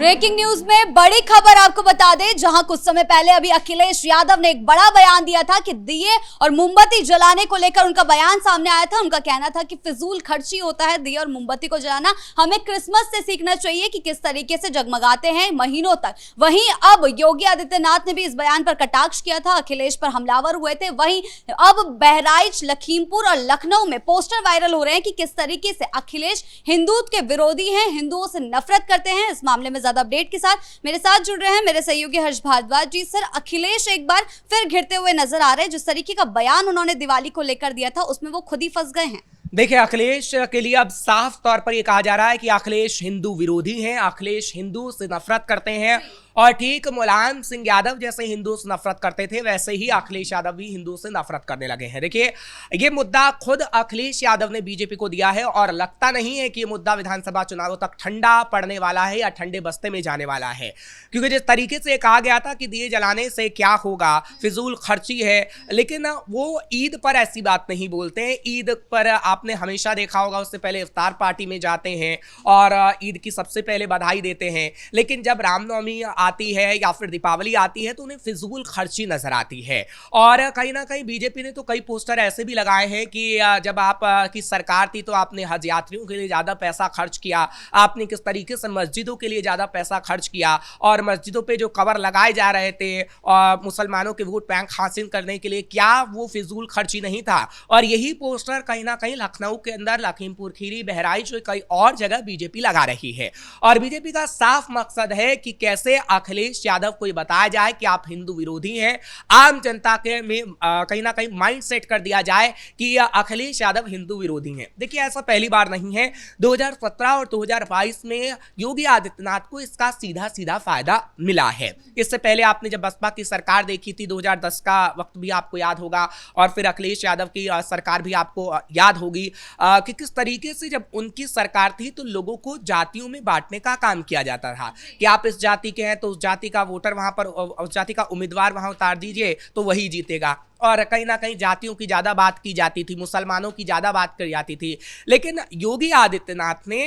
Breaking news में बड़ी खबर आपको बता दें, जहां कुछ समय पहले अभी अखिलेश यादव ने एक बड़ा बयान दिया था कि दिए और मोमबत्ती जलाने को लेकर उनका बयान सामने आया था। उनका कहना था कि फिजूल खर्ची होता है दिए और मोमबत्ती को जलाना। हमें क्रिसमस से सीखना चाहिए कि किस तरीके से जगमगाते हैं महीनों तक। वहीं अब योगी आदित्यनाथ ने भी इस बयान पर कटाक्ष किया था। अखिलेश पर हमलावर हुए थे। वहीं अब बहराइच, लखीमपुर और लखनऊ में पोस्टर वायरल हो रहे हैं कि किस तरीके से अखिलेश हिंदुत्व के विरोधी हैं, हिंदुओं से नफरत करते हैं। इस मामले में ज्यादा अपडेट के साथ मेरे साथ जुड़ रहे हैं मेरे सहयोगी हर्ष भारद्वाज जी। सर, अखिलेश एक बार फिर घिरते हुए नजर आ रहे हैं। जिस तरीके का बयान उन्होंने दिवाली को लेकर दिया था उसमें वो खुद ही फंस गए हैं। देखिए, अखिलेश के लिए अब साफ तौर पर यह कहा जा रहा है कि अखिलेश हिंदू विरोधी हैं, अखिलेश हिंदू से नफरत करते हैं। और ठीक मुलायम सिंह यादव जैसे हिंदू से नफरत करते थे, वैसे ही अखिलेश यादव भी हिंदू से नफरत करने लगे हैं। देखिए, ये मुद्दा खुद अखिलेश यादव ने बीजेपी को दिया है और लगता नहीं है कि ये मुद्दा विधानसभा चुनावों तक ठंडा पड़ने वाला है या ठंडे बस्ते में जाने वाला है, क्योंकि जिस तरीके से कहा गया था कि दिए जलाने से क्या होगा, फिजूल खर्ची है, लेकिन वो ईद पर ऐसी बात नहीं बोलते हैं। ईद पर आपने हमेशा देखा होगा, उससे पहले इफ्तार पार्टी में जाते हैं और ईद की सबसे पहले बधाई देते हैं। लेकिन जब रामनवमी आती है या फिर दीपावली आती है तो उन्हें फिजूल खर्ची नजर आती है। और कहीं ना कहीं बीजेपी ने तो कई पोस्टर ऐसे भी लगाए हैं कि जब आप की सरकार थी तो आपने हज यात्रियों के लिए ज्यादा पैसा खर्च किया, आपने किस तरीके से मस्जिदों के लिए ज्यादा पैसा खर्च किया और मस्जिदों पे जो कवर लगाए जा रहे थे और मुसलमानों के वोट बैंक हासिल करने के लिए, क्या वो फिजूल खर्ची नहीं था? और यही पोस्टर कहीं ना कहीं लखनऊ के अंदर, लखीमपुर खीरी, बहराइच, कई और जगह बीजेपी लगा रही है। और बीजेपी का साफ मकसद है कि कैसे अखिलेश यादव को यह बताया जाए कि आप हिंदू विरोधी हैं। आम जनता के में कहीं ना कहीं माइंड सेट कर दिया जाए कि अखिलेश यादव हिंदू विरोधी हैं। देखिए, ऐसा पहली बार नहीं है। 2017 और 2022 में योगी आदित्यनाथ को इसका सीधा सीधा फायदा मिला है। इससे पहले आपने जब बसपा की सरकार देखी थी, 2010 का वक्त भी आपको याद होगा, और फिर अखिलेश यादव की सरकार भी आपको याद होगी कि किस तरीके से जब उनकी सरकार थी तो लोगों को जातियों में बांटने का काम किया जाता था कि आप इस जाति के हैं तो उस जाति का वोटर वहां पर, उस जाति का उम्मीदवार वहां उतार दीजिए तो वही जीतेगा। और कहीं ना कहीं जातियों की ज्यादा बात की जाती थी, मुसलमानों की ज्यादा बात की जाती थी। लेकिन योगी आदित्यनाथ ने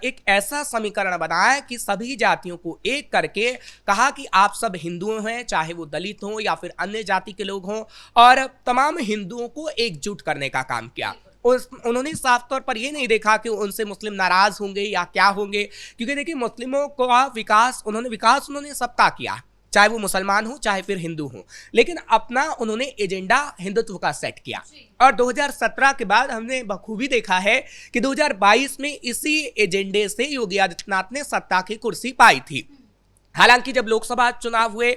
एक ऐसा समीकरण बनाया कि सभी जातियों को एक करके कहा कि आप सब हिंदू हैं, चाहे वो दलित हों या फिर अन्य जाति के लोग हों, और तमाम हिंदुओं को एकजुट करने का काम किया। उन्होंने साफ तौर पर ये नहीं देखा कि उनसे मुस्लिम नाराज होंगे या क्या होंगे, क्योंकि देखिए, मुस्लिमों का विकास उन्होंने सबका किया, चाहे वो मुसलमान हो चाहे फिर हिंदू हो, लेकिन अपना उन्होंने एजेंडा हिंदुत्व का सेट किया। और 2017 के बाद हमने बखूबी देखा है कि 2022 में इसी एजेंडे से योगी आदित्यनाथ ने सत्ता की कुर्सी पाई थी। हालांकि जब लोकसभा चुनाव हुए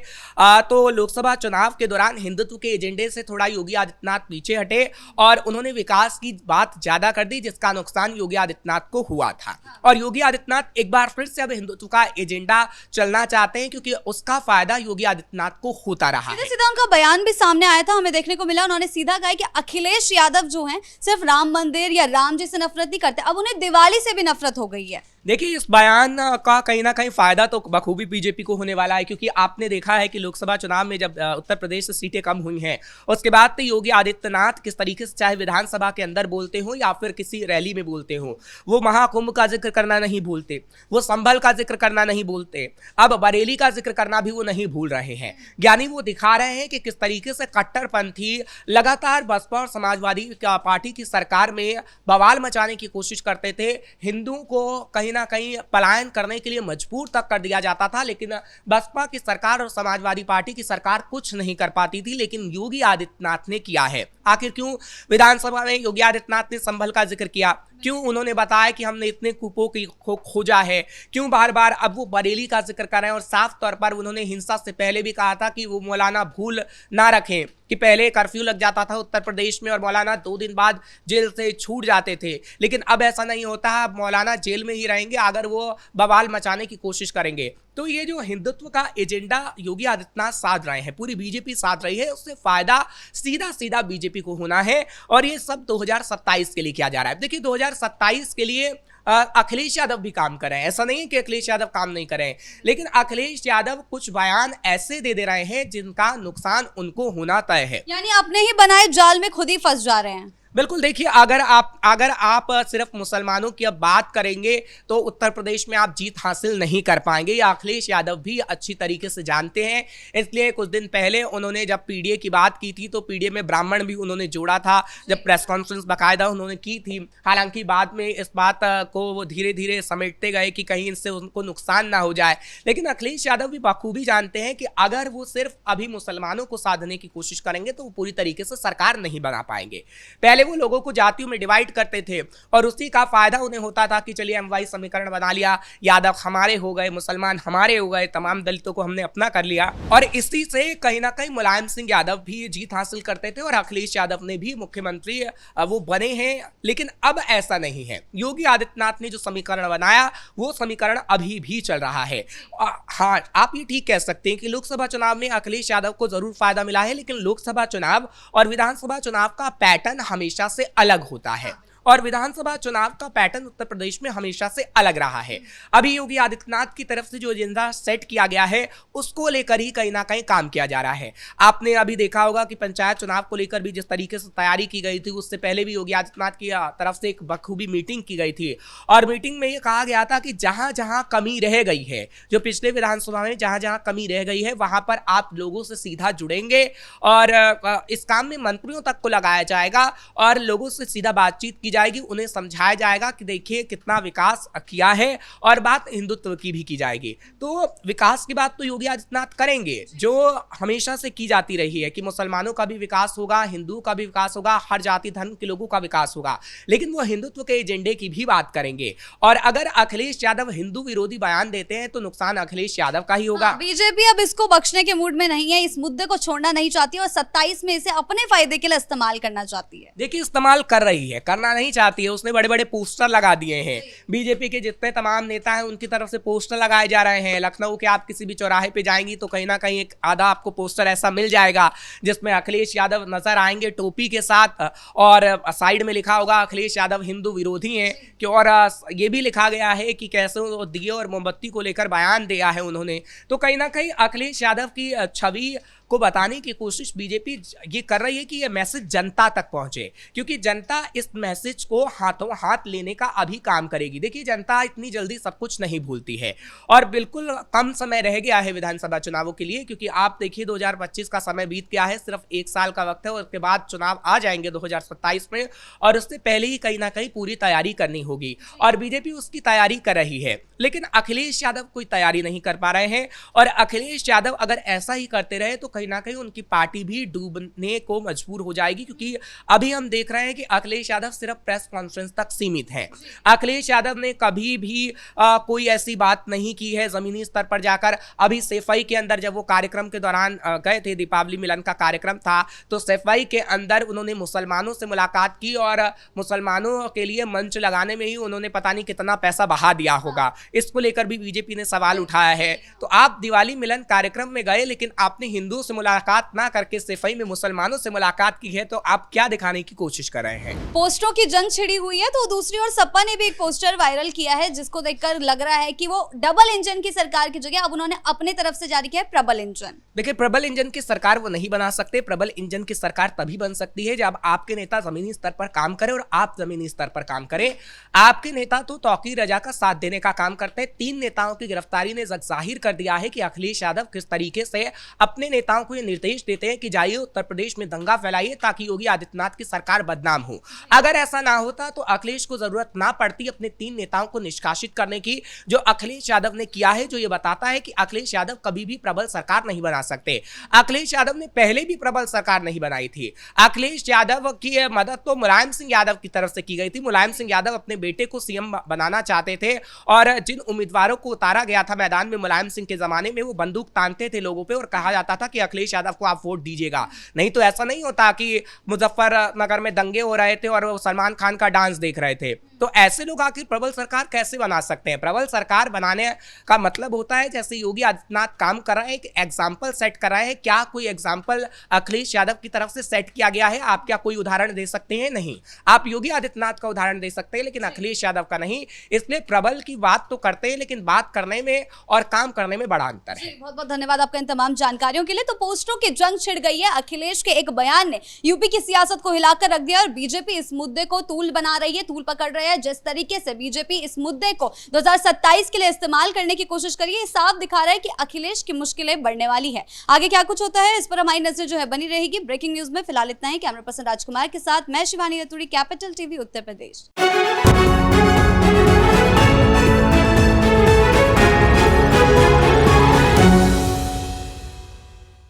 तो लोकसभा चुनाव के दौरान हिंदुत्व के एजेंडे से थोड़ा योगी आदित्यनाथ पीछे हटे और उन्होंने विकास की बात ज्यादा कर दी, जिसका नुकसान योगी आदित्यनाथ को हुआ था। और योगी आदित्यनाथ एक बार फिर से अब हिंदुत्व का एजेंडा चलना चाहते हैं, क्योंकि उसका फायदा योगी आदित्यनाथ को होता रहा है। सीधा उनका बयान भी सामने आया था, हमें देखने को मिला। उन्होंने सीधा कहा कि अखिलेश यादव जो हैं सिर्फ राम मंदिर या राम जी से नफरत नहीं करते, अब उन्हें दिवाली से भी नफरत हो गई है। देखिए, इस बयान का कहीं ना कहीं फायदा तो बखूबी बीजेपी को होने वाला है, क्योंकि आपने देखा है कि लोकसभा चुनाव में जब उत्तर प्रदेश से सीटें कम हुई हैं, उसके बाद तो योगी आदित्यनाथ किस तरीके से चाहे विधानसभा के अंदर बोलते हो या फिर किसी रैली में बोलते हो, वो महाकुंभ का जिक्र करना नहीं भूलते, वो संभल का जिक्र करना नहीं भूलते, अब बरेली का जिक्र करना भी वो नहीं भूल रहे हैं। यानी वो दिखा रहे हैं कि किस तरीके से कट्टरपंथी लगातार बसपा और समाजवादी पार्टी की सरकार में बवाल मचाने की कोशिश करते थे। हिंदुओं को कहीं ना कहीं पलायन करने के लिए मजबूर तक कर दिया जाता था, लेकिन बसपा की सरकार और समाजवादी पार्टी की सरकार कुछ नहीं कर पाती थी, लेकिन योगी आदित्यनाथ ने किया है। आखिर क्यों विधानसभा में योगी आदित्यनाथ ने संभल का जिक्र किया? क्यों उन्होंने बताया कि हमने इतने कूपों की खोजा है? क्यों बार बार अब वो बरेली का जिक्र कर रहे हैं? और साफ तौर पर उन्होंने हिंसा से पहले भी कहा था कि वो मौलाना भूल ना रखें कि पहले कर्फ्यू लग जाता था उत्तर प्रदेश में और मौलाना 2 दिन बाद जेल से छूट जाते थे, लेकिन अब ऐसा नहीं होता है। अब मौलाना जेल में ही रहेंगे अगर वो बवाल मचाने की कोशिश करेंगे। तो ये जो हिंदुत्व का एजेंडा योगी आदित्यनाथ साध रहे हैं, पूरी बीजेपी साध रही है, उससे फायदा सीधा सीधा बीजेपी को होना है। और ये सब 2027 के लिए किया जा रहा है। देखिए, 2027 के लिए अखिलेश यादव भी काम कर रहे हैं, ऐसा नहीं है कि अखिलेश यादव काम नहीं कर रहे हैं, लेकिन अखिलेश यादव कुछ बयान ऐसे दे रहे हैं जिनका नुकसान उनको होना तय है। यानी अपने ही बनाए जाल में खुद ही फंस जा रहे हैं। बिल्कुल, देखिए अगर आप सिर्फ मुसलमानों की अब बात करेंगे तो उत्तर प्रदेश में आप जीत हासिल नहीं कर पाएंगे। ये अखिलेश यादव भी अच्छी तरीके से जानते हैं। इसलिए कुछ दिन पहले उन्होंने जब पीडीए की बात की थी तो पीडीए में ब्राह्मण भी उन्होंने जोड़ा था, जब प्रेस कॉन्फ्रेंस बाकायदा उन्होंने की थी। हालांकि बाद में इस बात को वो धीरे धीरे समेटते गए कि कहीं इससे उनको नुकसान ना हो जाए, लेकिन अखिलेश यादव भी बखूबी जानते हैं कि अगर वो सिर्फ अभी मुसलमानों को साधने की कोशिश करेंगे तो वो पूरी तरीके से सरकार नहीं बना पाएंगे। पहले वो लोगों को जातियों में डिवाइड करते थे और उसी का फायदा उन्हें होता था कि चलिए एमवाई समीकरण बना लिया, यादव हमारे हो गए, मुसलमान हमारे हो गए, तमाम दलितों को हमने अपना कर लिया। और इसी से कहीं ना कहीं मुलायम सिंह यादव भी जीत हासिल करते थे और अखिलेश यादव ने भी मुख्यमंत्री वो बने हैं। लेकिन अब ऐसा नहीं है। योगी आदित्यनाथ ने जो समीकरण बनाया वो समीकरण अभी भी चल रहा है। हाँ, आप ये ठीक कह सकते हैं कि लोकसभा चुनाव में अखिलेश यादव को जरूर फायदा मिला है, लेकिन लोकसभा चुनाव और विधानसभा चुनाव का पैटर्न हमेशा से अलग होता है और विधानसभा चुनाव का पैटर्न उत्तर प्रदेश में हमेशा से अलग रहा है। अभी योगी आदित्यनाथ की तरफ से जो एजेंडा सेट किया गया है उसको लेकर ही कहीं ना कहीं काम किया जा रहा है। आपने अभी देखा होगा कि पंचायत चुनाव को लेकर भी जिस तरीके से तैयारी की गई थी, उससे पहले भी योगी आदित्यनाथ की तरफ से एक बखूबी मीटिंग की गई थी और मीटिंग में ये कहा गया था कि जहां जहां कमी रह गई है, जो पिछले विधानसभा में जहां जहां कमी रह गई है वहां पर आप लोगों से सीधा जुड़ेंगे और इस काम में मंत्रियों तक को लगाया जाएगा और लोगों से सीधा बातचीत की जाएगी, उन्हें समझाया जाएगा कि देखिए कितना विकास किया है और बात हिंदुत्व की भी की जाएगी। तो विकास की बात तो योगी आदित्यनाथ करेंगे जो हमेशा से की जाती रही है कि मुसलमानों का भी विकास होगा, हिंदुओं का भी विकास होगा, हर जाति धर्म के लोगों का विकास होगा, लेकिन वो हिंदुत्व के एजेंडे की भी बात करेंगे। और अगर अखिलेश यादव हिंदू विरोधी बयान देते हैं तो नुकसान अखिलेश यादव का ही होगा। बीजेपी अब इसको बख्शने के मूड में नहीं है, इस मुद्दे को छोड़ना नहीं चाहती और 27 में इसे अपने फायदे के लिए इस्तेमाल करना चाहती है। देखिए, इस्तेमाल कर रही है, करना नहीं चाहती है। उसने बड़े बड़े पोस्टर लगा दिए हैं। बीजेपी के जितने तमाम नेता हैं उनकी तरफ से पोस्टर लगाए जा रहे हैं। लखनऊ के आप किसी भी चौराहे पे जाएंगी तो कहीं ना कहीं एक आधा आपको पोस्टर ऐसा मिल जाएगा जिसमें अखिलेश यादव नजर आएंगे टोपी के साथ और साइड में लिखा होगा अखिलेश यादव हिंदू विरोधी हैं कि और ये भी लिखा गया है कि कैसे वो दिए और मोमबत्ती को लेकर बयान दिया है उन्होंने। तो कहीं ना कहीं अखिलेश यादव की छवि को बताने की कोशिश बीजेपी ये कर रही है कि ये मैसेज जनता तक पहुंचे, क्योंकि जनता इस मैसेज को हाथों हाथ लेने का अभी काम करेगी। देखिए, जनता इतनी जल्दी सब कुछ नहीं भूलती है और बिल्कुल कम समय रह गया है विधानसभा चुनावों के लिए, क्योंकि आप देखिए 2025 का समय बीत गया है, सिर्फ 1 साल का वक्त है और उसके बाद चुनाव आ जाएंगे 2027 में और उससे पहले ही कहीं ना कहीं पूरी तैयारी करनी होगी और बीजेपी उसकी तैयारी कर रही है। लेकिन अखिलेश यादव कोई तैयारी नहीं कर पा रहे हैं और अखिलेश यादव अगर ऐसा ही करते रहे तो कहीं ना कहीं उनकी पार्टी भी डूबने को मजबूर हो जाएगी, क्योंकि अभी हम देख रहे हैं कि अखिलेश यादव सिर्फ प्रेस कॉन्फ्रेंस तक सीमित हैं। अखिलेश यादव ने कभी भी कोई ऐसी बात नहीं की है जमीनी स्तर पर जाकर। अभी सैफई के अंदर जब वो कार्यक्रम के दौरान गए थे, दीपावली मिलन का कार्यक्रम था, तो सैफई के अंदर उन्होंने मुसलमानों से मुलाकात की और मुसलमानों के लिए मंच लगाने में ही उन्होंने पता नहीं कितना पैसा बहा दिया होगा। इसको लेकर भी बीजेपी ने सवाल उठाया है। तो आप दिवाली मिलन कार्यक्रम में गए लेकिन आपने हिंदुओं से मुलाकात ना करके सैफई में मुसलमानों से मुलाकात की है, तो आप क्या दिखाने की कोशिश कर रहे हैं? पोस्टरों की जंग छिड़ी हुई है तो दूसरी ओर सपा ने भी एक पोस्टर वायरल किया है जिसको देखकर लग रहा है कि वो डबल इंजन की सरकार की जगह अब उन्होंने अपने तरफ से जारी किया है प्रबल इंजन। देखिए, प्रबल इंजन की सरकार वो नहीं बना सकते। प्रबल इंजन की सरकार तभी बन सकती है जब आपके नेता जमीनी स्तर पर काम करें और आप जमीनी स्तर पर काम करें। आपके नेता तो तौकीर रजा का साथ देने का काम करते हैं। 3 नेताओं की गिरफ्तारी ने जाहिर कर दिया है कि अखिलेश यादव किस तरीके से अपने नेताओं को ये निर्देश देते हैं कि जाइए उत्तर प्रदेश में दंगा फैलाइए ताकि योगी आदित्यनाथ की सरकार बदनाम हो। अगर ऐसा ना होता तो अखिलेश को जरूरत ना पड़ती अपने 3 नेताओं को निष्कासित करने की, जो अखिलेश यादव ने किया है, जो ये बताता है कि अखिलेश यादव कभी भी प्रबल सरकार नहीं बना सकते। अखिलेश यादव ने पहले भी प्रबल सरकार नहीं बनाई थी। अखिलेश यादव की मदद तो मुलायम सिंह यादव की तरफ से की गई थी। मुलायम सिंह यादव अपने बेटे को सीएम बनाना चाहते थे और जिन उम्मीदवारों को उतारा गया था मैदान में मुलायम सिंह के जमाने में, वो बंदूक तानते थे लोगों पे और कहा जाता था कि अखिलेश यादव को आप वोट दीजिएगा, नहीं तो ऐसा नहीं होता कि मुजफ्फरनगर में दंगे हो रहे थे और वो सलमान खान का डांस देख रहे थे। तो ऐसे लोग आखिर प्रबल सरकार कैसे बना सकते हैं? प्रबल सरकार बनाने का मतलब होता है जैसे योगी आदित्यनाथ काम कर रहा है, एक एग्जाम्पल सेट कर रहा है। क्या कोई एग्जाम्पल अखिलेश यादव की तरफ से सेट किया गया है? आप क्या कोई उदाहरण दे सकते हैं? नहीं। आप योगी आदित्यनाथ का उदाहरण दे सकते हैं लेकिन अखिलेश यादव का नहीं। इसलिए प्रबल की बात तो करते हैं लेकिन बात करने में और काम करने में बड़ा अंतर है। बहुत बहुत धन्यवाद आपका इन तमाम जानकारियों के लिए। तो पोस्टरों की जंग छिड़ गई है। अखिलेश के एक बयान ने यूपी की सियासत को हिलाकर रख दिया और बीजेपी इस मुद्दे को तूल बना रही है, तूल पकड़ रही है। जिस तरीके से बीजेपी इस मुद्दे को 2027 के लिए इस्तेमाल करने की कोशिश करी है, साफ दिखा रहा है कि अखिलेश की मुश्किलें बढ़ने वाली है। आगे क्या कुछ होता है इस पर हमारी नजर जो है बनी रहेगी। ब्रेकिंग न्यूज में फिलहाल इतना ही। कैमरा पर्सन राजकुमार के साथ मैं शिवानी रतूड़ी, कैपिटल टीवी उत्तर प्रदेश।